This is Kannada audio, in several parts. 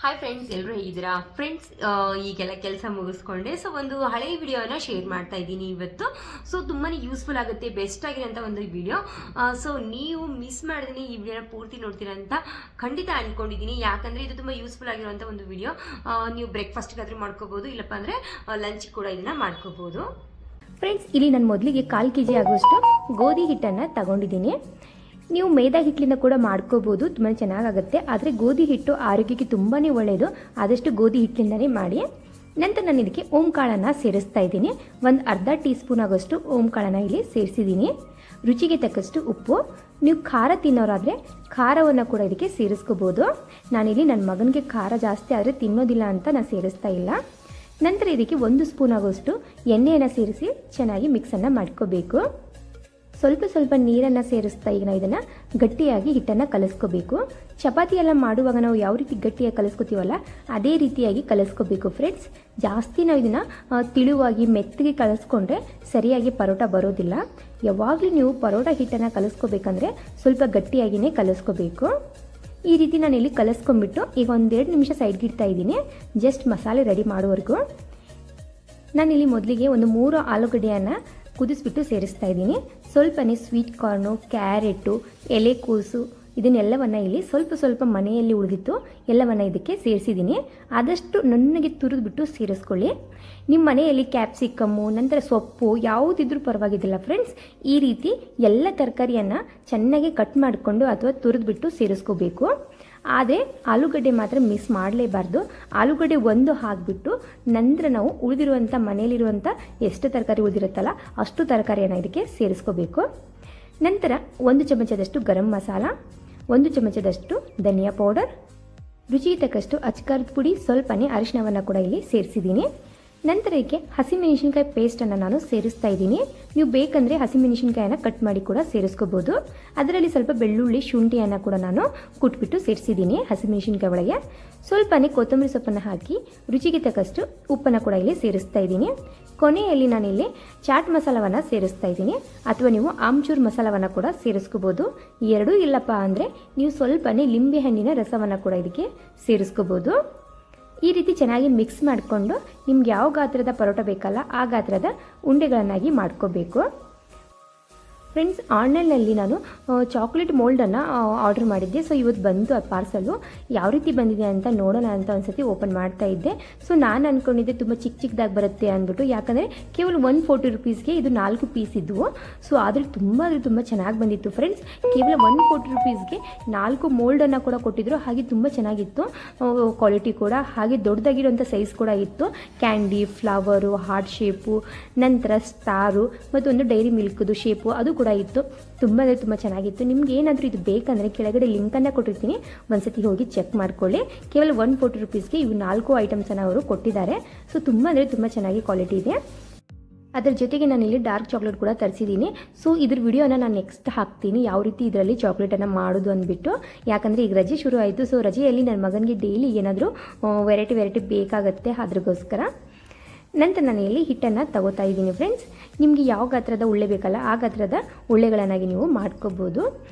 ಹಾಯ್ ಫ್ರೆಂಡ್ಸ್, ಎಲ್ಲರೂ ಹೇಗಿದ್ದೀರಾ ಫ್ರೆಂಡ್ಸ್? ಈಗೆಲ್ಲ ಕೆಲಸ ಮುಗಿಸ್ಕೊಂಡೆ. ಸೊ ಒಂದು ಹಳೆಯ ವಿಡಿಯೋನ ಶೇರ್ ಮಾಡ್ತಾ ಇದ್ದೀನಿ ಇವತ್ತು. ಸೊ ತುಂಬಾ ಯೂಸ್ಫುಲ್ ಆಗುತ್ತೆ, ಬೆಸ್ಟ್ ಆಗಿರೋಂಥ ಒಂದು ವಿಡಿಯೋ. ಸೊ ನೀವು ಮಿಸ್ ಮಾಡಿದೀನಿ ಈ ವಿಡಿಯೋನ ಪೂರ್ತಿ ನೋಡ್ತೀರಾ ಅಂತ ಖಂಡಿತ ಅಂದ್ಕೊಂಡಿದ್ದೀನಿ. ಯಾಕಂದರೆ ಇದು ತುಂಬ ಯೂಸ್ಫುಲ್ ಆಗಿರುವಂಥ ಒಂದು ವಿಡಿಯೋ. ನೀವು ಬ್ರೇಕ್ಫಾಸ್ಟ್ಗಾದರೂ ಮಾಡ್ಕೋಬೋದು, ಇಲ್ಲಪ್ಪ ಅಂದರೆ ಲಂಚ್ ಕೂಡ ಇದನ್ನು ಮಾಡ್ಕೋಬೋದು. ಫ್ರೆಂಡ್ಸ್, ಇಲ್ಲಿ ನಾನು ಮೊದಲಿಗೆ 1/4 kg ಆಗುವಷ್ಟು ಗೋಧಿ ಹಿಟ್ಟನ್ನು ತಗೊಂಡಿದ್ದೀನಿ. ನೀವು ಮೈದಾ ಹಿಟ್ಟಿನಿಂದ ಕೂಡ ಮಾಡ್ಕೋಬೋದು, ತುಂಬಾ ಚೆನ್ನಾಗಾಗುತ್ತೆ. ಆದರೆ ಗೋಧಿ ಹಿಟ್ಟು ಆರೋಗ್ಯಕ್ಕೆ ತುಂಬಾ ಒಳ್ಳೆಯದು, ಆದಷ್ಟು ಗೋಧಿ ಹಿಟ್ಟಿನಿಂದನೇ ಮಾಡಿ. ನಂತರ ನಾನು ಇದಕ್ಕೆ ಓಂ ಕಾಳನ್ನು ಸೇರಿಸ್ತಾ ಇದ್ದೀನಿ. ಒಂದು ಅರ್ಧ ಟೀ ಸ್ಪೂನ್ ಆಗೋಷ್ಟು ಓಂ ಕಾಳನ್ನು ಇಲ್ಲಿ ಸೇರಿಸಿದ್ದೀನಿ. ರುಚಿಗೆ ತಕ್ಕಷ್ಟು ಉಪ್ಪು. ನೀವು ಖಾರ ತಿನ್ನೋರಾದರೆ ಖಾರವನ್ನು ಕೂಡ ಇದಕ್ಕೆ ಸೇರಿಸ್ಕೋಬೋದು. ನಾನಿಲ್ಲಿ ನನ್ನ ಮಗನಿಗೆ ಖಾರ ಜಾಸ್ತಿ ಆದರೆ ತಿನ್ನೋದಿಲ್ಲ ಅಂತ ನಾನು ಸೇರಿಸ್ತಾ ಇಲ್ಲ. ನಂತರ ಇದಕ್ಕೆ 1 ಸ್ಪೂನ್ ಆಗೋಷ್ಟು ಎಣ್ಣೆಯನ್ನು ಸೇರಿಸಿ ಚೆನ್ನಾಗಿ ಮಿಕ್ಸನ್ನು ಮಾಡ್ಕೋಬೇಕು. ಸ್ವಲ್ಪ ನೀರನ್ನು ಸೇರಿಸ್ತಾ ಈಗ ನಾವು ಇದನ್ನು ಗಟ್ಟಿಯಾಗಿ ಹಿಟ್ಟನ್ನು ಕಲಿಸ್ಕೋಬೇಕು. ಚಪಾತಿ ಎಲ್ಲ ಮಾಡುವಾಗ ನಾವು ಯಾವ ರೀತಿ ಗಟ್ಟಿಯಾಗಿ ಕಲಿಸ್ಕೋತೀವಲ್ಲ ಅದೇ ರೀತಿಯಾಗಿ ಕಲಿಸ್ಕೋಬೇಕು ಫ್ರೆಂಡ್ಸ್. ಜಾಸ್ತಿ ನಾವು ಇದನ್ನು ತಿಳುವಾಗಿ ಮೆತ್ತಗೆ ಕಲಿಸ್ಕೊಂಡ್ರೆ ಸರಿಯಾಗಿ ಪರೋಟ ಬರೋದಿಲ್ಲ. ಯಾವಾಗಲೂ ನೀವು ಪರೋಟ ಹಿಟ್ಟನ್ನು ಕಲಿಸ್ಕೋಬೇಕಂದ್ರೆ ಸ್ವಲ್ಪ ಗಟ್ಟಿಯಾಗಿಯೇ ಕಲಿಸ್ಕೋಬೇಕು. ಈ ರೀತಿ ನಾನು ಇಲ್ಲಿ ಕಲಿಸ್ಕೊಂಡ್ಬಿಟ್ಟು ಈಗ 1-2 ನಿಮಿಷ ಸೈಡ್ಗೆ ಇಡ್ತಾ ಇದ್ದೀನಿ, ಜಸ್ಟ್ ಮಸಾಲೆ ರೆಡಿ ಮಾಡೋವರೆಗೂ. ನಾನಿಲ್ಲಿ ಮೊದಲಿಗೆ ಒಂದು 3 ಆಲೂಗಡ್ಡೆಯನ್ನು ಕುದಿಸ್ಬಿಟ್ಟು ಸೇರಿಸ್ತಾ ಇದ್ದೀನಿ. ಸ್ವಲ್ಪನೇ ಸ್ವೀಟ್ ಕಾರ್ನು, ಕ್ಯಾರೆಟು, ಎಲೆಕೋಸು ಇದನ್ನೆಲ್ಲವನ್ನು ಇಲ್ಲಿ ಸ್ವಲ್ಪ ಮನೆಯಲ್ಲಿ ಉಳಿದಿತ್ತು ಎಲ್ಲವನ್ನು ಇದಕ್ಕೆ ಸೇರಿಸಿದ್ದೀನಿ. ಆದಷ್ಟು ನುಣ್ಣಗೆ ತುರಿದ್ಬಿಟ್ಟು ಸೇರಿಸ್ಕೊಳ್ಳಿ. ನಿಮ್ಮ ಮನೆಯಲ್ಲಿ ಕ್ಯಾಪ್ಸಿಕಮ್ಮು, ನಂತರ ಸೊಪ್ಪು ಯಾವುದಿದ್ರೂ ಪರವಾಗಿದ್ದಿಲ್ಲ ಫ್ರೆಂಡ್ಸ್. ಈ ರೀತಿ ಎಲ್ಲ ತರಕಾರಿಯನ್ನು ಚೆನ್ನಾಗಿ ಕಟ್ ಮಾಡಿಕೊಂಡು ಅಥವಾ ತುರಿದ್ಬಿಟ್ಟು ಸೇರಿಸ್ಕೋಬೇಕು. ಆದರೆ ಆಲೂಗಡ್ಡೆ ಮಾತ್ರ ಮಿಸ್ ಮಾಡಲೇಬಾರ್ದು. ಆಲೂಗಡ್ಡೆ ಒಂದು ಹಾಕಿಬಿಟ್ಟು ನಂತರ ನಾವು ಉಳಿದಿರುವಂಥ ಮನೆಯಲ್ಲಿರುವಂಥ ಎಷ್ಟು ತರಕಾರಿ ಉಳಿದಿರುತ್ತಲ್ಲ ಅಷ್ಟು ತರಕಾರಿಯನ್ನು ಇದಕ್ಕೆ ಸೇರಿಸ್ಕೋಬೇಕು. ನಂತರ 1 ಚಮಚದಷ್ಟು ಗರಂ ಮಸಾಲ, 1 ಚಮಚದಷ್ಟು ಧನಿಯಾ ಪೌಡರ್, ರುಚಿಗೆ ತಕ್ಕಷ್ಟು ಅಚ್ಕಾರದ ಪುಡಿ, ಸ್ವಲ್ಪನೇ ಅರಿಶಿನವನ್ನು ಕೂಡ ಇಲ್ಲಿ ಸೇರಿಸಿದ್ದೀನಿ. ನಂತರ ಇದಕ್ಕೆ ಹಸಿಮೆಣಸಿನ್ಕಾಯಿ ಪೇಸ್ಟನ್ನು ನಾನು ಸೇರಿಸ್ತಾ ಇದ್ದೀನಿ. ನೀವು ಬೇಕಂದರೆ ಹಸಿಮೆಣಸಿನ್ಕಾಯನ್ನು ಕಟ್ ಮಾಡಿ ಕೂಡ ಸೇರಿಸ್ಕೋಬೋದು. ಅದರಲ್ಲಿ ಸ್ವಲ್ಪ ಬೆಳ್ಳುಳ್ಳಿ, ಶುಂಠಿಯನ್ನು ಕೂಡ ನಾನು ಕುಟ್ಬಿಟ್ಟು ಸೇರಿಸಿದ್ದೀನಿ ಹಸಿಮೆಣಸಿನ್ಕಾಯಿ ಒಳಗೆ. ಸ್ವಲ್ಪನೇ ಕೊತ್ತಂಬರಿ ಸೊಪ್ಪನ್ನು ಹಾಕಿ ರುಚಿಗೆ ತಕ್ಕಷ್ಟು ಉಪ್ಪನ್ನು ಕೂಡ ಇಲ್ಲಿ ಸೇರಿಸ್ತಾ ಇದ್ದೀನಿ. ಕೊನೆಯಲ್ಲಿ ನಾನಿಲ್ಲಿ ಚಾಟ್ ಮಸಾಲವನ್ನು ಸೇರಿಸ್ತಾ ಇದ್ದೀನಿ, ಅಥವಾ ನೀವು ಆಮ್ಚೂರ್ ಮಸಾಲವನ್ನು ಕೂಡ ಸೇರಿಸ್ಕೋಬೋದು. ಎರಡೂ ಇಲ್ಲಪ್ಪ ಅಂದರೆ ನೀವು ಸ್ವಲ್ಪನೇ ಲಿಂಬೆ ಹಣ್ಣಿನ ರಸವನ್ನು ಕೂಡ ಇದಕ್ಕೆ ಸೇರಿಸ್ಕೋಬೋದು. ಈ ರೀತಿ ಚೆನ್ನಾಗಿ ಮಿಕ್ಸ್ ಮಾಡಿಕೊಂಡು ನಿಮ್ಗೆ ಯಾವ ಗಾತ್ರದ ಪರೋಟ ಬೇಕಲ್ಲ ಆ ಗಾತ್ರದ ಉಂಡೆಗಳನ್ನಾಗಿ ಮಾಡ್ಕೋಬೇಕು. ಫ್ರೆಂಡ್ಸ್, ಆನ್ಲೈನಲ್ಲಿ ನಾನು ಚಾಕ್ಲೇಟ್ ಮೋಲ್ಡನ್ನು ಆರ್ಡರ್ ಮಾಡಿದ್ದೆ. ಸೊ ಇವತ್ತು ಬಂತು ಆ ಪಾರ್ಸಲು. ಯಾವ ರೀತಿ ಬಂದಿದೆ ಅಂತ ನೋಡೋಣ ಅಂತ ಒಂದ್ಸತಿ ಓಪನ್ ಮಾಡ್ತಾ ಇದ್ದೆ. ಸೊ ನಾನು ಅಂದ್ಕೊಂಡಿದ್ದೆ ತುಂಬ ಚಿಕ್ಕದಾಗಿ ಬರುತ್ತೆ ಅಂದ್ಬಿಟ್ಟು, ಯಾಕಂದರೆ ಕೇವಲ 140 ರುಪೀಸ್ಗೆ ಇದು 4 ಪೀಸ್ ಇದ್ದವು. ಸೊ ಆದರೆ ತುಂಬ ಚೆನ್ನಾಗಿ ಬಂದಿತ್ತು ಫ್ರೆಂಡ್ಸ್. ಕೇವಲ 140 ರುಪೀಸ್ಗೆ 4 ಮೋಲ್ಡನ್ನು ಕೂಡ ಕೊಟ್ಟಿದ್ರು. ಹಾಗೆ ತುಂಬ ಚೆನ್ನಾಗಿತ್ತು ಕ್ವಾಲಿಟಿ ಕೂಡ. ಹಾಗೆ ದೊಡ್ಡದಾಗಿರೋಂಥ ಸೈಜ್ ಕೂಡ ಇತ್ತು. ಕ್ಯಾಂಡಿ, ಫ್ಲವರು, ಹಾರ್ಟ್ ಶೇಪು, ನಂತರ ಸ್ಟಾರು ಮತ್ತು ಒಂದು ಡೈರಿ ಮಿಲ್ಕ್ದು ಶೇಪು ಅದು ಕೂಡ ಇತ್ತು. ತುಂಬ ಚೆನ್ನಾಗಿತ್ತು. ನಿಮ್ಗೆ ಏನಾದರೂ ಇದು ಬೇಕಂದರೆ ಕೆಳಗಡೆ ಲಿಂಕನ್ನು ಕೊಟ್ಟಿರ್ತೀನಿ, ಒಂದ್ಸತಿ ಹೋಗಿ ಚೆಕ್ ಮಾಡ್ಕೊಳ್ಳಿ. ಕೇವಲ 140 ರುಪೀಸ್ಗೆ ಇವು 4 ಐಟಮ್ಸನ್ನು ಅವರು ಕೊಟ್ಟಿದ್ದಾರೆ. ಸೊ ತುಂಬ ಚೆನ್ನಾಗಿ ಕ್ವಾಲಿಟಿ ಇದೆ. ಅದರ ಜೊತೆಗೆ ನಾನಿಲ್ಲಿ ಡಾರ್ಕ್ ಚಾಕ್ಲೇಟ್ ಕೂಡ ತರಿಸಿದ್ದೀನಿ. ಸೊ ಇದ್ರ ವಿಡಿಯೋನ ನಾನು ನೆಕ್ಸ್ಟ್ ಹಾಕ್ತೀನಿ, ಯಾವ ರೀತಿ ಇದರಲ್ಲಿ ಚಾಕ್ಲೇಟನ್ನು ಮಾಡೋದು ಅಂದ್ಬಿಟ್ಟು. ಯಾಕಂದರೆ ಈಗ ರಜೆ ಶುರು ಆಯಿತು. ಸೊ ರಜೆಯಲ್ಲಿ ನನ್ನ ಮಗನಿಗೆ ಡೈಲಿ ಏನಾದರೂ ವೆರೈಟಿ ಬೇಕಾಗುತ್ತೆ, ಅದ್ರಗೋಸ್ಕರ. ನಂತರ ನಾನು ಇಲ್ಲಿ ಹಿಟ್ಟನ್ನು ತಗೋತಾ ಇದ್ದೀನಿ ಫ್ರೆಂಡ್ಸ್. ನಿಮಗೆ ಯಾವ ಗಾತ್ರದ ಉಳ್ಳೆ ಬೇಕಲ್ಲ ಆ ಗಾತ್ರದ ಉಳ್ಳೆಗಳನ್ನಾಗಿ ನೀವು ಮಾಡ್ಕೋಬೋದು.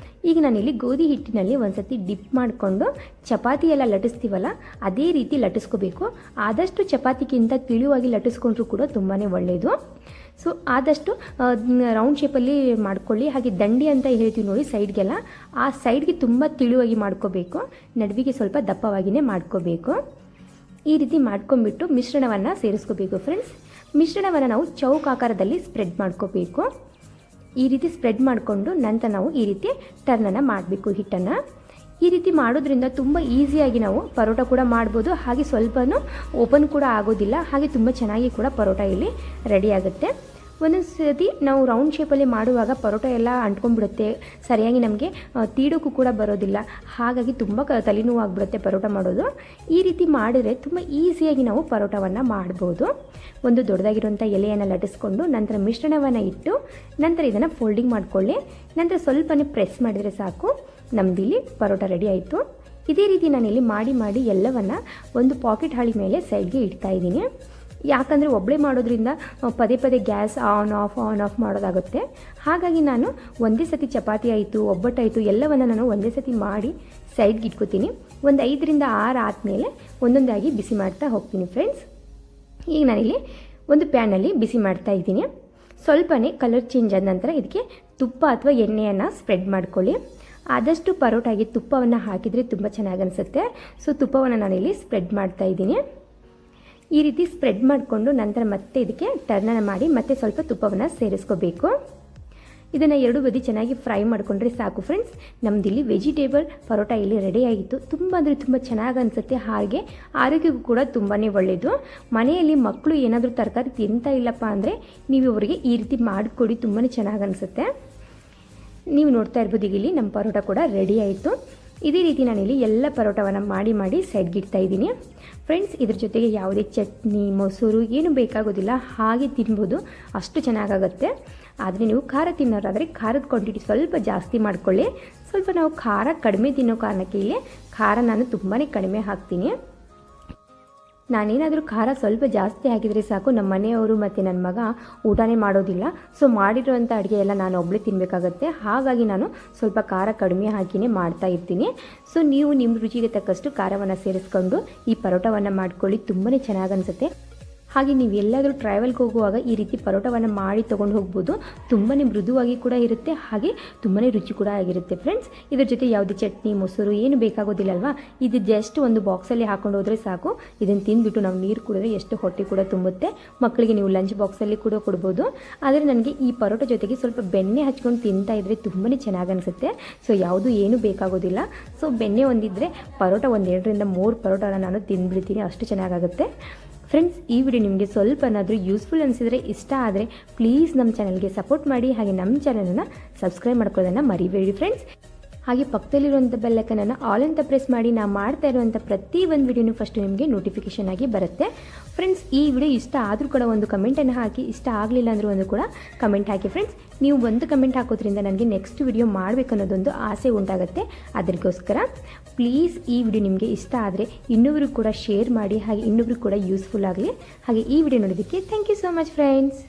ಈಗ ನಾನಿಲ್ಲಿ ಗೋಧಿ ಹಿಟ್ಟಿನಲ್ಲಿ ಒಂದ್ಸತಿ ಡಿಪ್ ಮಾಡಿಕೊಂಡು ಚಪಾತಿ ಎಲ್ಲ ಲಟ್ಟಿಸ್ತೀವಲ್ಲ ಅದೇ ರೀತಿ ಲಟ್ಟಿಸ್ಕೋಬೇಕು. ಆದಷ್ಟು ಚಪಾತಿಗಿಂತ ತಿಳಿವಾಗಿ ಲಟ್ಟಿಸ್ಕೊಂಡ್ರೂ ಕೂಡ ತುಂಬಾ ಒಳ್ಳೆಯದು. ಸೊ ಆದಷ್ಟು ರೌಂಡ್ ಶೇಪಲ್ಲಿ ಮಾಡ್ಕೊಳ್ಳಿ. ಹಾಗೆ ದಂಡಿ ಅಂತ ಹೇಳ್ತೀವಿ ನೋಡಿ ಸೈಡ್ಗೆಲ್ಲ, ಆ ಸೈಡ್ಗೆ ತುಂಬ ತಿಳಿವಾಗಿ ಮಾಡ್ಕೋಬೇಕು, ನಡುವಿಗೆ ಸ್ವಲ್ಪ ದಪ್ಪವಾಗಿಯೇ ಮಾಡ್ಕೋಬೇಕು. ಈ ರೀತಿ ಮಾಡ್ಕೊಂಡ್ಬಿಟ್ಟು ಮಿಶ್ರಣವನ್ನು ಸೇರಿಸ್ಕೋಬೇಕು ಫ್ರೆಂಡ್ಸ್. ಮಿಶ್ರಣವನ್ನು ನಾವು ಚೌಕಾಕಾರದಲ್ಲಿ ಸ್ಪ್ರೆಡ್ ಮಾಡ್ಕೋಬೇಕು. ಈ ರೀತಿ ಸ್ಪ್ರೆಡ್ ಮಾಡಿಕೊಂಡು ನಂತರ ನಾವು ಈ ರೀತಿ ಟರ್ನನ್ನು ಮಾಡಬೇಕು ಹಿಟ್ಟನ್ನು. ಈ ರೀತಿ ಮಾಡೋದ್ರಿಂದ ತುಂಬ ಈಸಿಯಾಗಿ ನಾವು ಪರೋಟ ಕೂಡ ಮಾಡ್ಬೋದು. ಹಾಗೆ ಸ್ವಲ್ಪನೂ ಓಪನ್ ಕೂಡ ಆಗೋದಿಲ್ಲ. ಹಾಗೆ ತುಂಬ ಚೆನ್ನಾಗಿ ಕೂಡ ಪರೋಟ ಇಲ್ಲಿ ರೆಡಿ ಆಗುತ್ತೆ. ಒಂದೊಂದು ಸತಿ ನಾವು ರೌಂಡ್ ಶೇಪಲ್ಲಿ ಮಾಡುವಾಗ ಪರೋಟ ಎಲ್ಲ ಅಂಟ್ಕೊಂಡ್ಬಿಡುತ್ತೆ, ಸರಿಯಾಗಿ ನಮಗೆ ತೀಡೋಕ್ಕೂ ಕೂಡ ಬರೋದಿಲ್ಲ. ಹಾಗಾಗಿ ತುಂಬ ತಲೆನೋವು ಆಗಿಬಿಡುತ್ತೆ ಪರೋಟ ಮಾಡೋದು. ಈ ರೀತಿ ಮಾಡಿದರೆ ತುಂಬ ಈಸಿಯಾಗಿ ನಾವು ಪರೋಟವನ್ನು ಮಾಡ್ಬೋದು. ಒಂದು ದೊಡ್ಡದಾಗಿರುವಂಥ ಎಲೆಯನ್ನು ಲಟ್ಟಿಸ್ಕೊಂಡು ನಂತರ ಮಿಶ್ರಣವನ್ನು ಇಟ್ಟು ನಂತರ ಇದನ್ನು ಫೋಲ್ಡಿಂಗ್ ಮಾಡಿಕೊಳ್ಳಿ. ನಂತರ ಸ್ವಲ್ಪನೇ ಪ್ರೆಸ್ ಮಾಡಿದರೆ ಸಾಕು, ನಮ್ಮದಿಲ್ಲಿ ಪರೋಟ ರೆಡಿ ಆಯಿತು. ಇದೇ ರೀತಿ ನಾನಿಲ್ಲಿ ಮಾಡಿ ಎಲ್ಲವನ್ನು ಒಂದು ಪಾಕೆಟ್ ಹಾಳಿ ಮೇಲೆ ಸೈಡ್ಗೆ ಇಡ್ತಾ ಇದ್ದೀನಿ. ಯಾಕಂದರೆ ಒಬ್ಬಳೇ ಮಾಡೋದ್ರಿಂದ ಪದೇ ಗ್ಯಾಸ್ ಆನ್ ಆಫ್ ಮಾಡೋದಾಗುತ್ತೆ. ಹಾಗಾಗಿ ನಾನು ಒಂದೇ ಸತಿ ಚಪಾತಿ ಆಯಿತು, ಒಬ್ಬಟ್ಟಾಯಿತು ಎಲ್ಲವನ್ನು ನಾನು ಒಂದೇ ಸತಿ ಮಾಡಿ ಸೈಡ್ಗೆ ಇಟ್ಕೋತೀನಿ. ಒಂದು 5ರಿಂದ 6 ಆದಮೇಲೆ ಒಂದೊಂದಾಗಿ ಬಿಸಿ ಮಾಡ್ತಾ ಹೋಗ್ತೀನಿ ಫ್ರೆಂಡ್ಸ್. ಈಗ ನಾನಿಲ್ಲಿ ಒಂದು ಪ್ಯಾನಲ್ಲಿ ಬಿಸಿ ಮಾಡ್ತಾ ಇದ್ದೀನಿ. ಸ್ವಲ್ಪನೇ ಕಲರ್ ಚೇಂಜ್ ಆದ ನಂತರ ಇದಕ್ಕೆ ತುಪ್ಪ ಅಥವಾ ಎಣ್ಣೆಯನ್ನು ಸ್ಪ್ರೆಡ್ ಮಾಡ್ಕೊಳ್ಳಿ. ಆದಷ್ಟು ಪರೋಟಾಗೆ ತುಪ್ಪವನ್ನು ಹಾಕಿದರೆ ತುಂಬ ಚೆನ್ನಾಗಿ ಅನಿಸುತ್ತೆ. ಸೊ ತುಪ್ಪವನ್ನು ನಾನಿಲ್ಲಿ ಸ್ಪ್ರೆಡ್ ಮಾಡ್ತಾ ಇದ್ದೀನಿ. ಈ ರೀತಿ ಸ್ಪ್ರೆಡ್ ಮಾಡಿಕೊಂಡು ನಂತರ ಮತ್ತೆ ಇದಕ್ಕೆ ಟರ್ನನ್ನು ಮಾಡಿ ಮತ್ತೆ ಸ್ವಲ್ಪ ತುಪ್ಪವನ್ನು ಸೇರಿಸ್ಕೋಬೇಕು. ಇದನ್ನು 2 ಬದಿ ಚೆನ್ನಾಗಿ ಫ್ರೈ ಮಾಡಿಕೊಂಡ್ರೆ ಸಾಕು ಫ್ರೆಂಡ್ಸ್. ನಮ್ಮದಿಲ್ಲಿ ವೆಜಿಟೇಬಲ್ ಪರೋಟ ಇಲ್ಲಿ ರೆಡಿ ಆಗಿತ್ತು. ತುಂಬ ಅಂದರೆ ತುಂಬ ಚೆನ್ನಾಗಿ ಅನಿಸುತ್ತೆ. ಹಾಗೆ ಆರೋಗ್ಯಕ್ಕೂ ಕೂಡ ತುಂಬಾ ಒಳ್ಳೆಯದು. ಮನೆಯಲ್ಲಿ ಮಕ್ಕಳು ಏನಾದರೂ ತರಕಾರಿ ತಿಂತಾ ಇಲ್ಲಪ್ಪ ಅಂದರೆ ನೀವು ಅವರಿಗೆ ಈ ರೀತಿ ಮಾಡಿಕೊಡಿ, ತುಂಬಾ ಚೆನ್ನಾಗಿ ಅನಿಸುತ್ತೆ. ನೀವು ನೋಡ್ತಾ ಇರ್ಬೋದು ಈಗ ಇಲ್ಲಿ ನಮ್ಮ ಪರೋಟ ಕೂಡ ರೆಡಿ ಆಯಿತು. ಇದೇ ರೀತಿ ನಾನಿಲ್ಲಿ ಎಲ್ಲ ಪರೋಟವನ್ನು ಮಾಡಿ ಸೈಡ್ಗಿಡ್ತಾ ಇದ್ದೀನಿ ಫ್ರೆಂಡ್ಸ್. ಇದ್ರ ಜೊತೆಗೆ ಯಾವುದೇ ಚಟ್ನಿ ಮೊಸರು ಏನು ಬೇಕಾಗೋದಿಲ್ಲ, ಹಾಗೆ ತಿನ್ಬೋದು, ಅಷ್ಟು ಚೆನ್ನಾಗಾಗುತ್ತೆ. ಆದರೆ ನೀವು ಖಾರ ತಿನ್ನೋರಾದರೆ ಖಾರದ ಕ್ವಾಂಟಿಟಿ ಸ್ವಲ್ಪ ಜಾಸ್ತಿ ಮಾಡ್ಕೊಳ್ಳಿ. ಸ್ವಲ್ಪ ನಾವು ಖಾರ ಕಡಿಮೆ ತಿನ್ನೋ ಕಾರಣಕ್ಕೆ ಇಲ್ಲಿ ಖಾರ ನಾನು ತುಂಬಾ ಕಡಿಮೆ ಹಾಕ್ತೀನಿ. ನಾನೇನಾದರೂ ಖಾರ ಸ್ವಲ್ಪ ಜಾಸ್ತಿ ಹಾಕಿದರೆ ಸಾಕು, ನಮ್ಮ ಮನೆಯವರು ಮತ್ತು ನನ್ನ ಮಗ ಊಟನೇ ಮಾಡೋದಿಲ್ಲ. ಸೊ ಮಾಡಿರೋಂಥ ಅಡುಗೆ ಎಲ್ಲ ನಾನು ಒಬ್ಬಳೇ ತಿನ್ನಬೇಕಾಗತ್ತೆ. ಹಾಗಾಗಿ ನಾನು ಸ್ವಲ್ಪ ಖಾರ ಕಡಿಮೆ ಹಾಕಿನೇ ಮಾಡ್ತಾ ಇರ್ತೀನಿ. ಸೊ ನೀವು ನಿಮ್ಮ ರುಚಿಗೆ ತಕ್ಕಷ್ಟು ಖಾರವನ್ನು ಸೇರಿಸ್ಕೊಂಡು ಈ ಪರೋಟವನ್ನು ಮಾಡ್ಕೊಳ್ಳಿ, ತುಂಬಾ ಚೆನ್ನಾಗಿ ಅನಿಸುತ್ತೆ. ಹಾಗೆ ನೀವು ಎಲ್ಲಾದರೂ ಟ್ರಾವೆಲ್ಗೆ ಹೋಗುವಾಗ ಈ ರೀತಿ ಪರೋಟವನ್ನು ಮಾಡಿ ತೊಗೊಂಡು ಹೋಗ್ಬೋದು. ತುಂಬಾ ಮೃದುವಾಗಿ ಕೂಡ ಇರುತ್ತೆ, ಹಾಗೆ ತುಂಬಾ ರುಚಿ ಕೂಡ ಆಗಿರುತ್ತೆ ಫ್ರೆಂಡ್ಸ್. ಇದ್ರ ಜೊತೆ ಯಾವುದೇ ಚಟ್ನಿ ಮೊಸರು ಏನು ಬೇಕಾಗೋದಿಲ್ಲ ಅಲ್ವಾ. ಇದು ಜಸ್ಟ್ ಒಂದು ಬಾಕ್ಸಲ್ಲಿ ಹಾಕೊಂಡು ಹೋದರೆ ಸಾಕು. ಇದನ್ನು ತಿಂದುಬಿಟ್ಟು ನಾವು ನೀರು ಕುಡಿದ್ರೆ ಎಷ್ಟು ಹೊಟ್ಟೆ ಕೂಡ ತುಂಬುತ್ತೆ. ಮಕ್ಕಳಿಗೆ ನೀವು ಲಂಚ್ ಬಾಕ್ಸಲ್ಲಿ ಕೂಡ ಕೊಡ್ಬೋದು. ಆದರೆ ನನಗೆ ಈ ಪರೋಟ ಜೊತೆಗೆ ಸ್ವಲ್ಪ ಬೆಣ್ಣೆ ಹಚ್ಕೊಂಡು ತಿಂತಾ ಇದ್ದರೆ ತುಂಬಾ ಚೆನ್ನಾಗಿ ಅನಿಸುತ್ತೆ. ಸೊ ಯಾವುದು ಏನೂ ಬೇಕಾಗೋದಿಲ್ಲ. ಸೊ ಬೆಣ್ಣೆ ಒಂದಿದ್ದರೆ ಪರೋಟ 2ರಿಂದ 3 ಪರೋಟನ ನಾನು ತಿಂದುಬಿಡ್ತೀನಿ, ಅಷ್ಟು ಚೆನ್ನಾಗಾಗುತ್ತೆ ಫ್ರೆಂಡ್ಸ್. ಈ ವಿಡಿಯೋ ನಿಮಗೆ ಸ್ವಲ್ಪನಾದರೂ ಯೂಸ್ಫುಲ್ ಅನಿಸಿದರೆ, ಇಷ್ಟ ಆದರೆ ಪ್ಲೀಸ್ ನಮ್ಮ ಚಾನಲ್ಗೆ ಸಪೋರ್ಟ್ ಮಾಡಿ. ಹಾಗೆ ನಮ್ಮ ಚಾನಲನ್ನು ಸಬ್ಸ್ಕ್ರೈಬ್ ಮಾಡ್ಕೊಳ್ಳೋದನ್ನು ಮರಿಬೇಡಿ ಫ್ರೆಂಡ್ಸ್. ಹಾಗೆ ಪಕ್ಕದಲ್ಲಿರುವಂಥ ಬೆಲ್ಲೈಕನನ್ನು ಆಲ್ ಅಂತ ಪ್ರೆಸ್ ಮಾಡಿ. ನಾವು ಮಾಡ್ತಾ ಇರುವಂಥ ಪ್ರತಿ ಒಂದು ವಿಡಿಯೋನೂ ಫಸ್ಟ್ ನಿಮಗೆ ನೋಟಿಫಿಕೇಷನ್ ಆಗಿ ಬರುತ್ತೆ ಫ್ರೆಂಡ್ಸ್. ಈ ವಿಡಿಯೋ ಇಷ್ಟ ಆದರೂ ಕೂಡ ಒಂದು ಕಮೆಂಟನ್ನು ಹಾಕಿ, ಇಷ್ಟ ಆಗಲಿಲ್ಲ ಅಂದರೂ ಒಂದು ಕೂಡ ಕಮೆಂಟ್ ಹಾಕಿ ಫ್ರೆಂಡ್ಸ್. ನೀವು ಒಂದು ಕಮೆಂಟ್ ಹಾಕೋದ್ರಿಂದ ನನಗೆ ನೆಕ್ಸ್ಟ್ ವಿಡಿಯೋ ಮಾಡಬೇಕನ್ನೋದೊಂದು ಆಸೆ ಉಂಟಾಗುತ್ತೆ. ಅದಕ್ಕೋಸ್ಕರ ಪ್ಲೀಸ್ ಈ ವಿಡಿಯೋ ನಿಮಗೆ ಇಷ್ಟ ಆದರೆ ಇನ್ನೊಬ್ರಿಗೆ ಕೂಡ ಶೇರ್ ಮಾಡಿ, ಹಾಗೆ ಇನ್ನೊಬ್ರಿಗೆ ಕೂಡ ಯೂಸ್ಫುಲ್ ಆಗಲಿ. ಹಾಗೆ ಈ ವಿಡಿಯೋ ನೋಡೋದಕ್ಕೆ thank you so much friends.